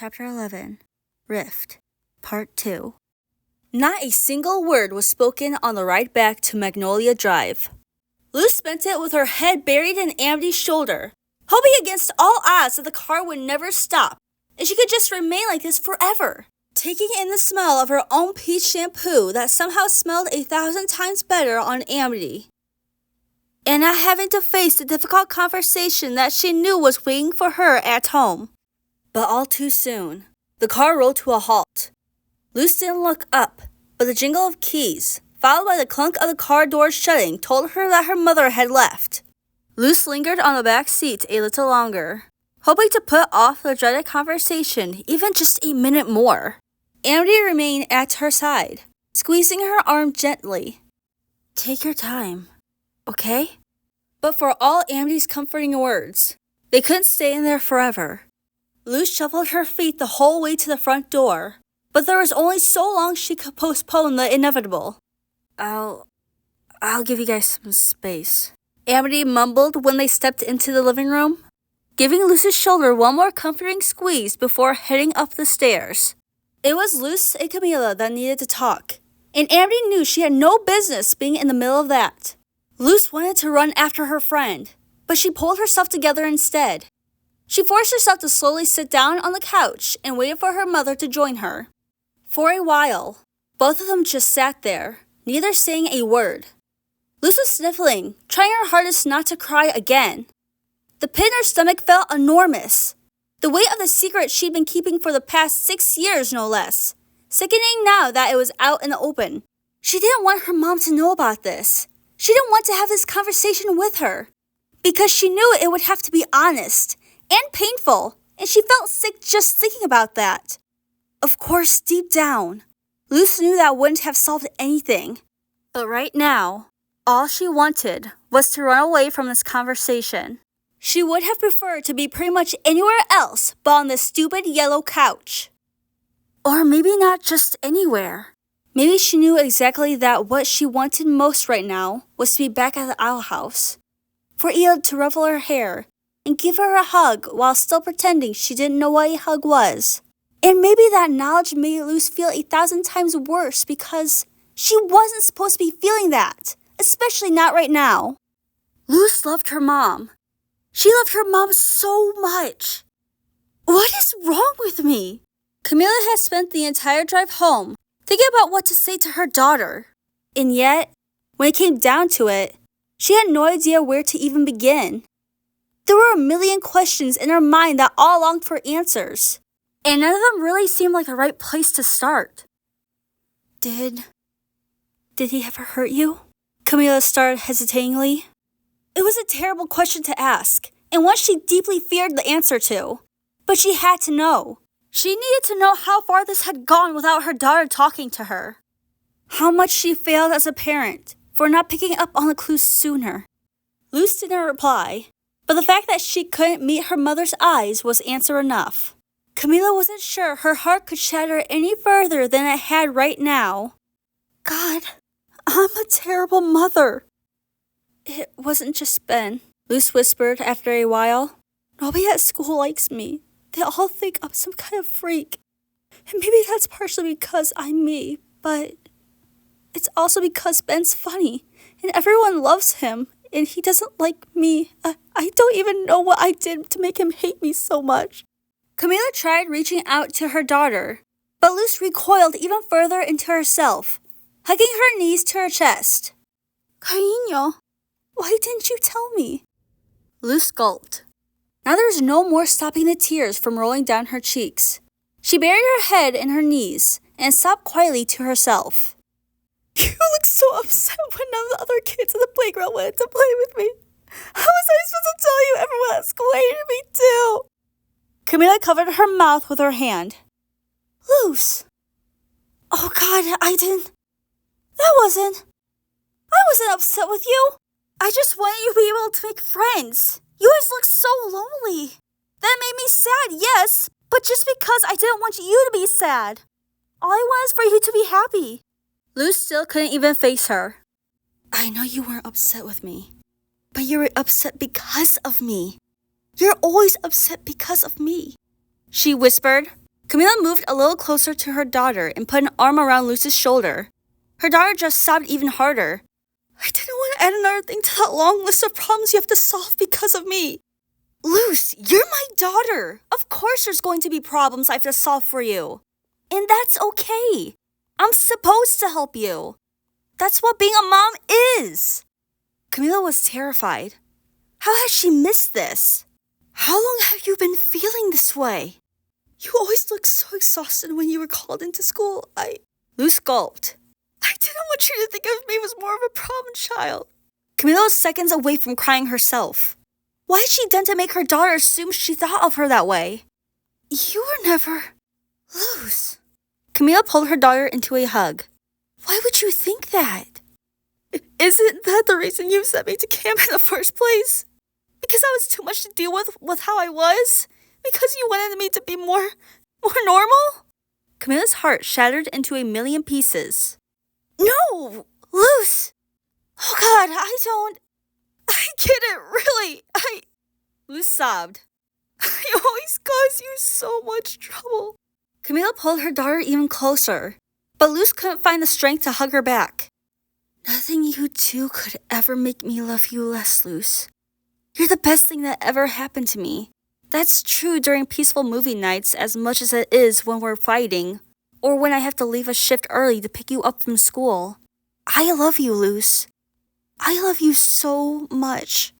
Chapter 11, Rift, Part 2. Not a single word was spoken on the ride back to Magnolia Drive. Luz spent it with her head buried in Amity's shoulder, hoping against all odds that the car would never stop, and she could just remain like this forever, taking in the smell of her own peach shampoo that somehow smelled 1,000 times better on Amity, and not having to face the difficult conversation that she knew was waiting for her at home. But all too soon, the car rolled to a halt. Luz didn't look up, but the jingle of keys, followed by the clunk of the car doors shutting, told her that her mother had left. Luz lingered on the back seat a little longer, hoping to put off the dreaded conversation even just a minute more. Amity remained at her side, squeezing her arm gently. "Take your time, okay?" But for all Amity's comforting words, they couldn't stay in there forever. Luz shuffled her feet the whole way to the front door, but there was only so long she could postpone the inevitable. I'll give you guys some space," Amity mumbled when they stepped into the living room, giving Luz's shoulder one more comforting squeeze before heading up the stairs. It was Luz and Camila that needed to talk, and Amity knew she had no business being in the middle of that. Luz wanted to run after her friend, but she pulled herself together instead. She forced herself to slowly sit down on the couch and waited for her mother to join her. For a while, both of them just sat there, neither saying a word. Luz was sniffling, trying her hardest not to cry again. The pit in her stomach felt enormous. The weight of the secret she'd been keeping for the past 6 years, no less. Sickening now that it was out in the open. She didn't want her mom to know about this. She didn't want to have this conversation with her, because she knew it would have to be honest and painful, and she felt sick just thinking about that. Of course, deep down, Luz knew that wouldn't have solved anything. But right now, all she wanted was to run away from this conversation. She would have preferred to be pretty much anywhere else but on this stupid yellow couch. Or maybe not just anywhere. Maybe she knew exactly that what she wanted most right now was to be back at the Owl House. For Ela to ruffle her hair and give her a hug while still pretending she didn't know what a hug was. And maybe that knowledge made Luz feel 1,000 times worse because she wasn't supposed to be feeling that, especially not right now. Luz loved her mom. She loved her mom so much. What is wrong with me? Camila had spent the entire drive home thinking about what to say to her daughter. And yet, when it came down to it, she had no idea where to even begin. There were a million questions in her mind that all longed for answers, and none of them really seemed like the right place to start. Did he ever hurt you? Camila started hesitatingly. It was a terrible question to ask, and one she deeply feared the answer to. But she had to know. She needed to know how far this had gone without her daughter talking to her. How much she failed as a parent for not picking up on the clues sooner. Luz didn't reply, but the fact that she couldn't meet her mother's eyes was answer enough. Camila wasn't sure her heart could shatter any further than it had right now. God, I'm a terrible mother. It wasn't just Ben, Luz whispered after a while. Nobody at school likes me. They all think I'm some kind of freak. And maybe that's partially because I'm me, but it's also because Ben's funny, and everyone loves him, and he doesn't like me. I don't even know what I did to make him hate me so much. Camila tried reaching out to her daughter, but Luz recoiled even further into herself, hugging her knees to her chest. Cariño, why didn't you tell me? Luz gulped. Now there was no more stopping the tears from rolling down her cheeks. She buried her head in her knees and sobbed quietly to herself. You looked so upset when none of the other kids in the playground wanted to play with me. How was I supposed to tell you everyone at school hated me too? Camila covered her mouth with her hand. Luz. Oh God, I wasn't upset with you. I just wanted you to be able to make friends. You always look so lonely. That made me sad, yes, but just because I didn't want you to be sad. All I want is for you to be happy. Luz still couldn't even face her. I know you weren't upset with me, but you were upset because of me. You're always upset because of me, she whispered. Camila moved a little closer to her daughter and put an arm around Luz's shoulder. Her daughter just sobbed even harder. I didn't want to add another thing to that long list of problems you have to solve because of me. Luz, you're my daughter. Of course there's going to be problems I have to solve for you. And that's okay. I'm supposed to help you. That's what being a mom is. Camila was terrified. How had she missed this? How long have you been feeling this way? You always looked so exhausted when you were called into school. Luz gulped. I didn't want you to think of me as more of a problem child. Camila was seconds away from crying herself. What had she done to make her daughter assume she thought of her that way? You were never... Luz. Camila pulled her daughter into a hug. Why would you think that? Isn't that the reason you sent me to camp in the first place? Because I was too much to deal with how I was? Because you wanted me to be more normal? Camila's heart shattered into a million pieces. No! Luz! Oh God, I get it, really. Luz sobbed. I always cause you so much trouble. Camila pulled her daughter even closer, but Luz couldn't find the strength to hug her back. Nothing you do could ever make me love you less, Luz. You're the best thing that ever happened to me. That's true during peaceful movie nights as much as it is when we're fighting, or when I have to leave a shift early to pick you up from school. I love you, Luz. I love you so much.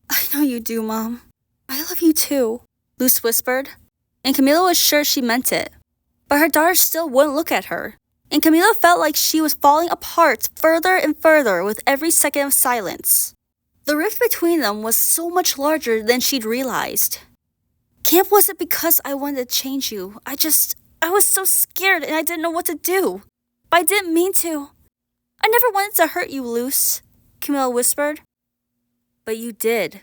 I know you do, Mom. I love you too, Luz whispered, and Camila was sure she meant it. But her daughter still wouldn't look at her, and Camila felt like she was falling apart further and further with every second of silence. The rift between them was so much larger than she'd realized. Camp wasn't because I wanted to change you. I was so scared and I didn't know what to do. But I didn't mean to. I never wanted to hurt you, Luz, Camila whispered. But you did.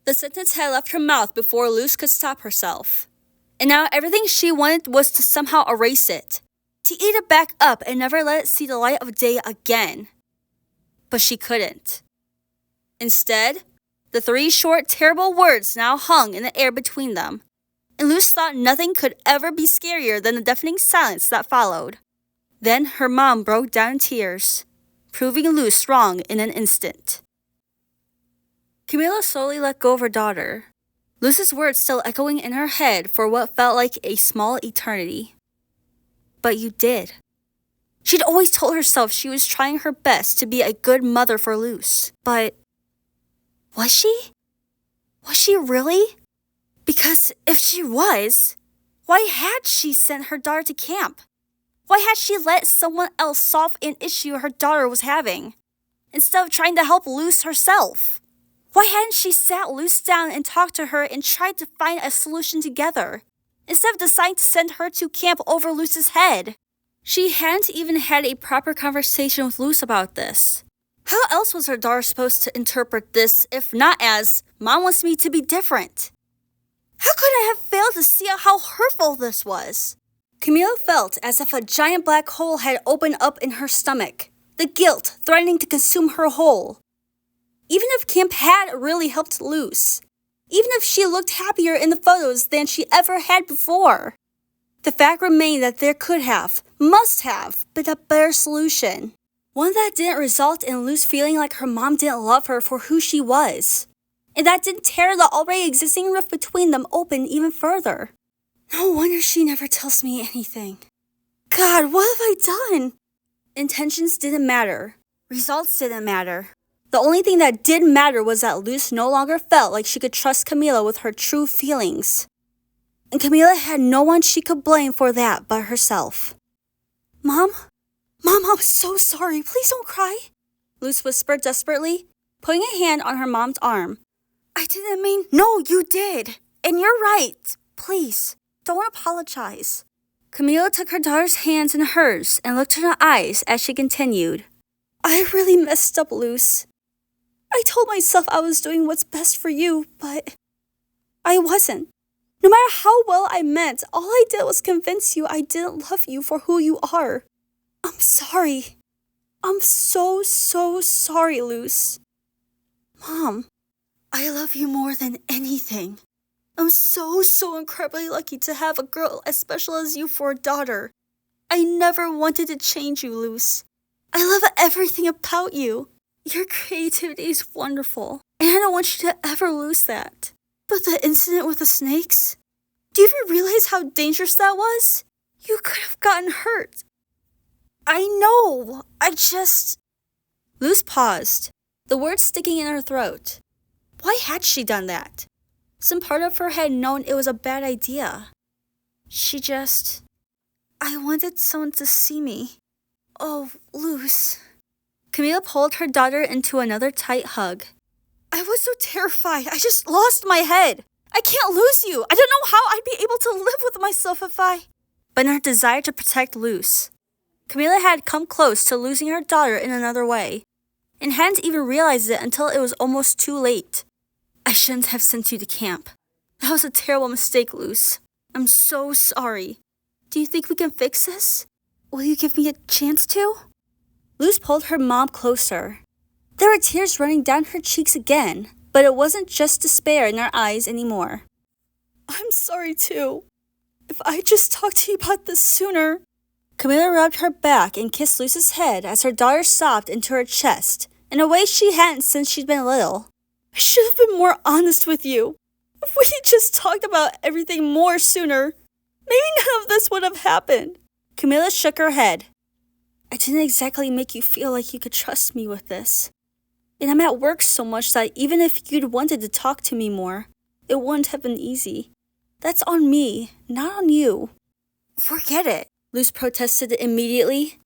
The sentence had left her mouth before Luz could stop herself. And now everything she wanted was to somehow erase it. To eat it back up and never let it see the light of day again. But she couldn't. Instead, the three short, terrible words now hung in the air between them, and Luz thought nothing could ever be scarier than the deafening silence that followed. Then her mom broke down in tears, proving Luz wrong in an instant. Camila slowly let go of her daughter, Luz's words still echoing in her head for what felt like a small eternity. But you did. She'd always told herself she was trying her best to be a good mother for Luz, but... Was she? Was she really? Because if she was, why had she sent her daughter to camp? Why had she let someone else solve an issue her daughter was having, instead of trying to help Luz herself? Why hadn't she sat Luz down and talked to her and tried to find a solution together, instead of deciding to send her to camp over Luz's head? She hadn't even had a proper conversation with Luz about this. How else was her daughter supposed to interpret this if not as, Mom wants me to be different? How could I have failed to see how hurtful this was? Camila felt as if a giant black hole had opened up in her stomach, the guilt threatening to consume her whole. Even if camp had really helped Luz, even if she looked happier in the photos than she ever had before, the fact remained that there could have, must have, been a better solution. One that didn't result in Luz feeling like her mom didn't love her for who she was, and that didn't tear the already existing rift between them open even further. No wonder she never tells me anything. God, what have I done? Intentions didn't matter. Results didn't matter. The only thing that did matter was that Luz no longer felt like she could trust Camila with her true feelings. And Camila had no one she could blame for that but herself. Mom, I'm so sorry. Please don't cry, Luz whispered desperately, putting a hand on her mom's arm. I didn't mean... No, you did. And you're right. Please, don't apologize. Camila took her daughter's hands in hers and looked in her eyes as she continued. I really messed up, Luz. I told myself I was doing what's best for you, but I wasn't. No matter how well I meant, all I did was convince you I didn't love you for who you are. I'm sorry. I'm so sorry, Luz. Mom, I love you more than anything. I'm so incredibly lucky to have a girl as special as you for a daughter. I never wanted to change you, Luz. I love everything about you. Your creativity is wonderful, and I don't want you to ever lose that. But the incident with the snakes? Do you even realize how dangerous that was? You could have gotten hurt. I know, Luz paused, the words sticking in her throat. Why had she done that? Some part of her had known it was a bad idea. I wanted someone to see me. Oh, Luz. Camila pulled her daughter into another tight hug. I was so terrified. I just lost my head. I can't lose you. I don't know how I'd be able to live with myself if I... But in her desire to protect Luz, Camila had come close to losing her daughter in another way, and hadn't even realized it until it was almost too late. I shouldn't have sent you to camp. That was a terrible mistake, Luz. I'm so sorry. Do you think we can fix this? Will you give me a chance to? Luz pulled her mom closer. There were tears running down her cheeks again, but it wasn't just despair in her eyes anymore. I'm sorry too. If I just talked to you about this sooner... Camila rubbed her back and kissed Luz's head as her daughter sobbed into her chest, in a way she hadn't since she'd been little. I should have been more honest with you. If we had just talked about everything more sooner, maybe none of this would have happened. Camila shook her head. I didn't exactly make you feel like you could trust me with this. And I'm at work so much that even if you'd wanted to talk to me more, it wouldn't have been easy. That's on me, not on you. Forget it, Luz protested immediately.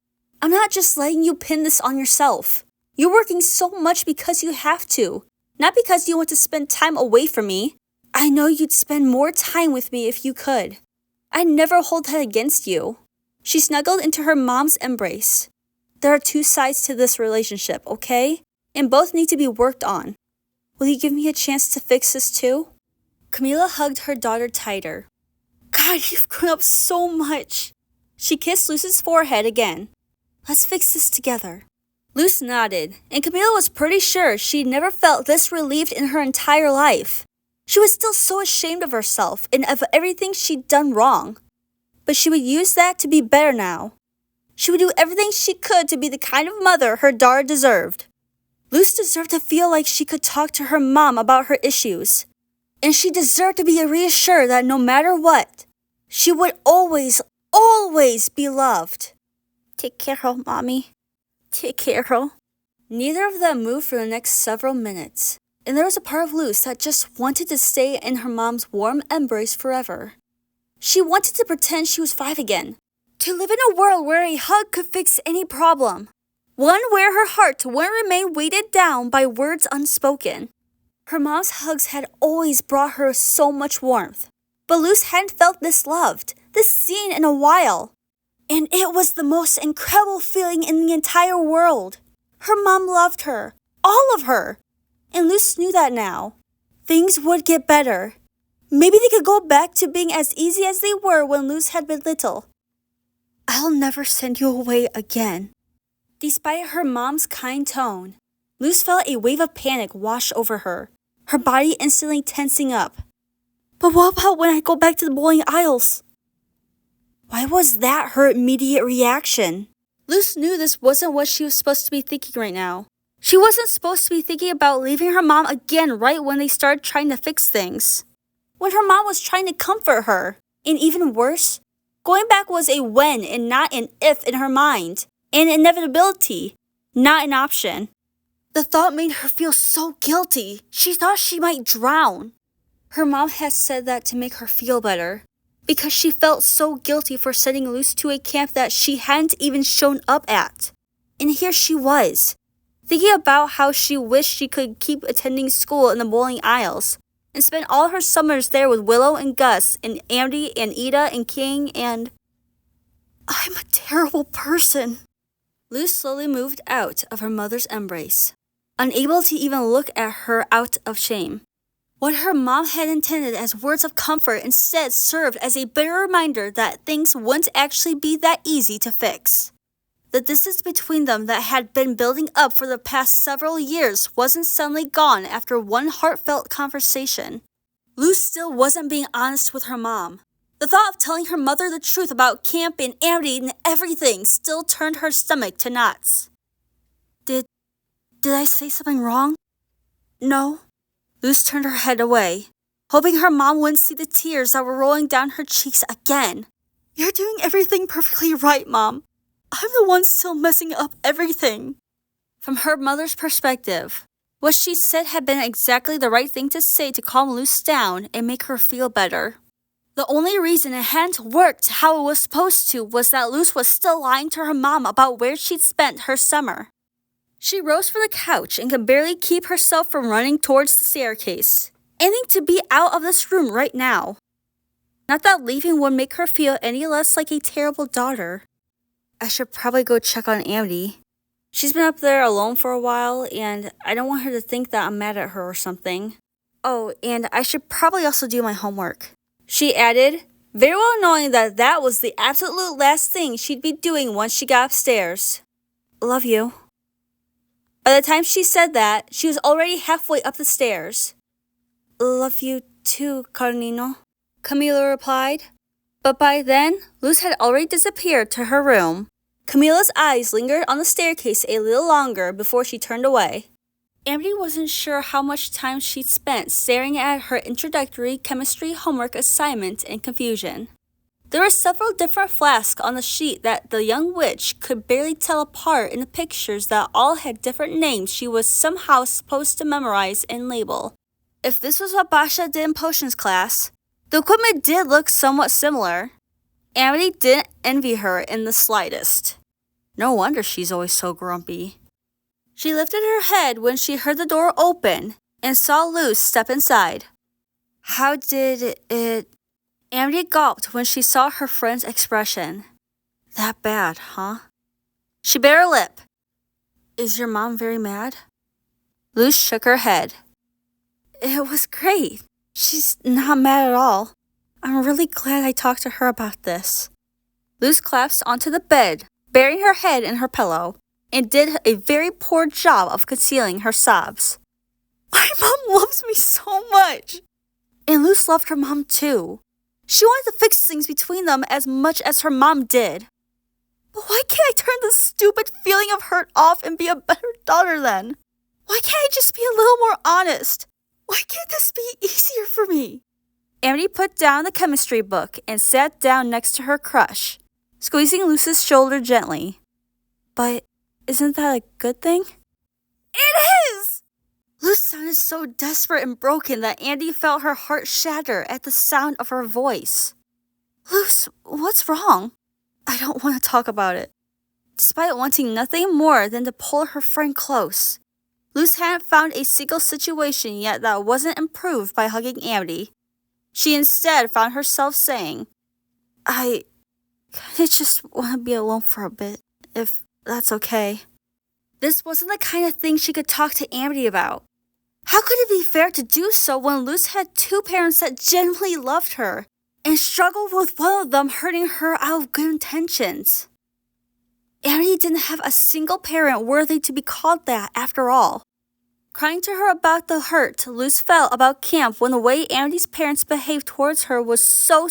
I'm not just letting you pin this on yourself. You're working so much because you have to, not because you want to spend time away from me. I know you'd spend more time with me if you could. I'd never hold that against you. She snuggled into her mom's embrace. There are two sides to this relationship, okay? And both need to be worked on. Will you give me a chance to fix this too? Camila hugged her daughter tighter. God, you've grown up so much. She kissed Luz's forehead again. Let's fix this together. Luz nodded, and Camila was pretty sure she'd never felt this relieved in her entire life. She was still so ashamed of herself and of everything she'd done wrong. But she would use that to be better now. She would do everything she could to be the kind of mother her daughter deserved. Luz deserved to feel like she could talk to her mom about her issues. And she deserved to be reassured that no matter what, she would always be loved. Take care, Mommy. Take care. Neither of them moved for the next several minutes, and there was a part of Luz that just wanted to stay in her mom's warm embrace forever. She wanted to pretend she was 5 again, to live in a world where a hug could fix any problem, one where her heart wouldn't remain weighted down by words unspoken. Her mom's hugs had always brought her so much warmth, but Luz hadn't felt this loved, this seen in a while. And it was the most incredible feeling in the entire world. Her mom loved her, all of her. And Luz knew that now. Things would get better. Maybe they could go back to being as easy as they were when Luz had been little. I'll never send you away again. Despite her mom's kind tone, Luz felt a wave of panic wash over her, her body instantly tensing up. But what about when I go back to the bowling aisles? Why was that her immediate reaction? Luz knew this wasn't what she was supposed to be thinking right now. She wasn't supposed to be thinking about leaving her mom again right when they started trying to fix things. When her mom was trying to comfort her. And even worse, going back was a when and not an if in her mind. An inevitability, not an option. The thought made her feel so guilty. She thought she might drown. Her mom had said that to make her feel better, because she felt so guilty for sending Luz to a camp that she hadn't even shown up at. And here she was, thinking about how she wished she could keep attending school in the bowling aisles, and spend all her summers there with Willow and Gus, and Andy and Ida and King and... I'm a terrible person. Luz slowly moved out of her mother's embrace, unable to even look at her out of shame. What her mom had intended as words of comfort instead served as a bitter reminder that things wouldn't actually be that easy to fix. The distance between them that had been building up for the past several years wasn't suddenly gone after one heartfelt conversation. Luz still wasn't being honest with her mom. The thought of telling her mother the truth about camp and Amity and everything still turned her stomach to knots. Did I say something wrong? No. Luz turned her head away, hoping her mom wouldn't see the tears that were rolling down her cheeks again. You're doing everything perfectly right, Mom. I'm the one still messing up everything. From her mother's perspective, what she said had been exactly the right thing to say to calm Luz down and make her feel better. The only reason it hadn't worked how it was supposed to was that Luz was still lying to her mom about where she'd spent her summer. She rose from the couch and could barely keep herself from running towards the staircase, aiming to be out of this room right now. Not that leaving would make her feel any less like a terrible daughter. I should probably go check on Amity. She's been up there alone for a while, and I don't want her to think that I'm mad at her or something. Oh, and I should probably also do my homework, she added, very well knowing that that was the absolute last thing she'd be doing once she got upstairs. Love you. By the time she said that, she was already halfway up the stairs. Love you too, Carnino, Camila replied. But by then, Luz had already disappeared to her room. Camila's eyes lingered on the staircase a little longer before she turned away. Amity wasn't sure how much time she'd spent staring at her introductory chemistry homework assignment in confusion. There were several different flasks on the sheet that the young witch could barely tell apart in the pictures that all had different names she was somehow supposed to memorize and label. If this was what Basha did in potions class, the equipment did look somewhat similar. Amity didn't envy her in the slightest. No wonder she's always so grumpy. She lifted her head when she heard the door open and saw Luz step inside. How did it... Amity gulped when she saw her friend's expression. That bad, huh? She bit her lip. Is your mom very mad? Luz shook her head. It was great. She's not mad at all. I'm really glad I talked to her about this. Luz collapsed onto the bed, burying her head in her pillow, and did a very poor job of concealing her sobs. My mom loves me so much. And Luz loved her mom too. She wanted to fix things between them as much as her mom did. But why can't I turn this stupid feeling of hurt off and be a better daughter then? Why can't I just be a little more honest? Why can't this be easier for me? Amity put down the chemistry book and sat down next to her crush, squeezing Luz's shoulder gently. But isn't that a good thing? It is! Luz sounded so desperate and broken that Andy felt her heart shatter at the sound of her voice. Luz, what's wrong? I don't want to talk about it. Despite wanting nothing more than to pull her friend close, Luz hadn't found a single situation yet that wasn't improved by hugging Amity. She instead found herself saying, I kinda just want to be alone for a bit, if that's okay. This wasn't the kind of thing she could talk to Amity about. How could it be fair to do so when Luz had two parents that genuinely loved her and struggled with one of them hurting her out of good intentions? Amity didn't have a single parent worthy to be called that after all. Crying to her about the hurt Luz felt about camp when the way Amity's parents behaved towards her was so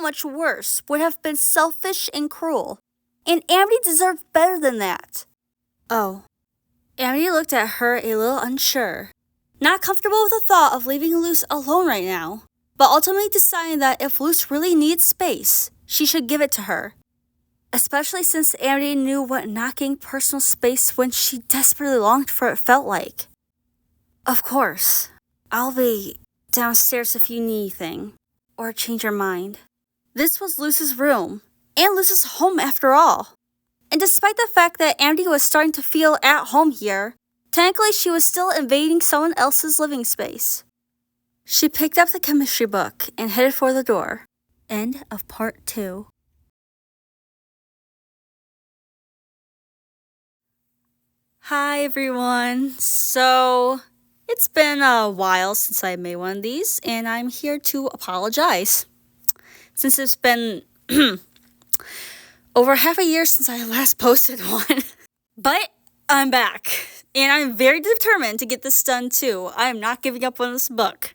much worse would have been selfish and cruel. And Amity deserved better than that. Oh. Amity looked at her a little unsure. Not comfortable with the thought of leaving Luz alone right now, but ultimately deciding that if Luz really needs space, she should give it to her. Especially since Amity knew what knocking personal space when she desperately longed for it felt like. Of course, I'll be downstairs if you need anything, or change your mind. This was Luz's room, and Luz's home after all. And despite the fact that Amity was starting to feel at home here, technically she was still invading someone else's living space. She picked up the chemistry book and headed for the door. End of part 2. Hi everyone. So, it's been a while since I made one of these, and I'm here to apologize. Since it's been over half a year since I last posted one. But I'm back, and I'm very determined to get this done too. I am not giving up on this book.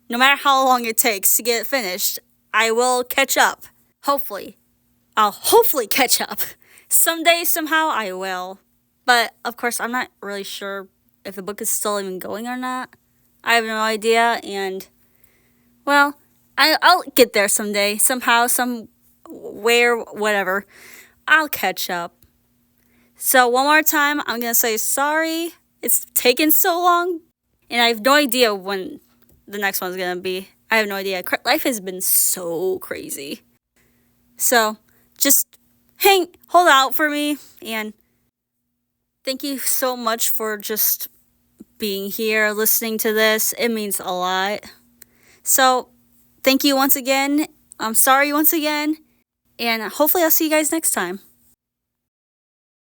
no matter how long it takes to get it finished, I will catch up. Hopefully. I'll hopefully catch up. Someday, somehow, I will. But, of course, I'm not really sure if the book is still even going or not. I have no idea, and, well, I'll get there someday. Somehow, somewhere, whatever. I'll catch up. So, one more time, I'm going to say sorry. It's taken so long, and I have no idea when the next one's going to be. I have no idea. Life has been so crazy. So, just hold out for me, and thank you so much for just being here, listening to this. It means a lot. So, thank you once again. I'm sorry once again, and hopefully I'll see you guys next time.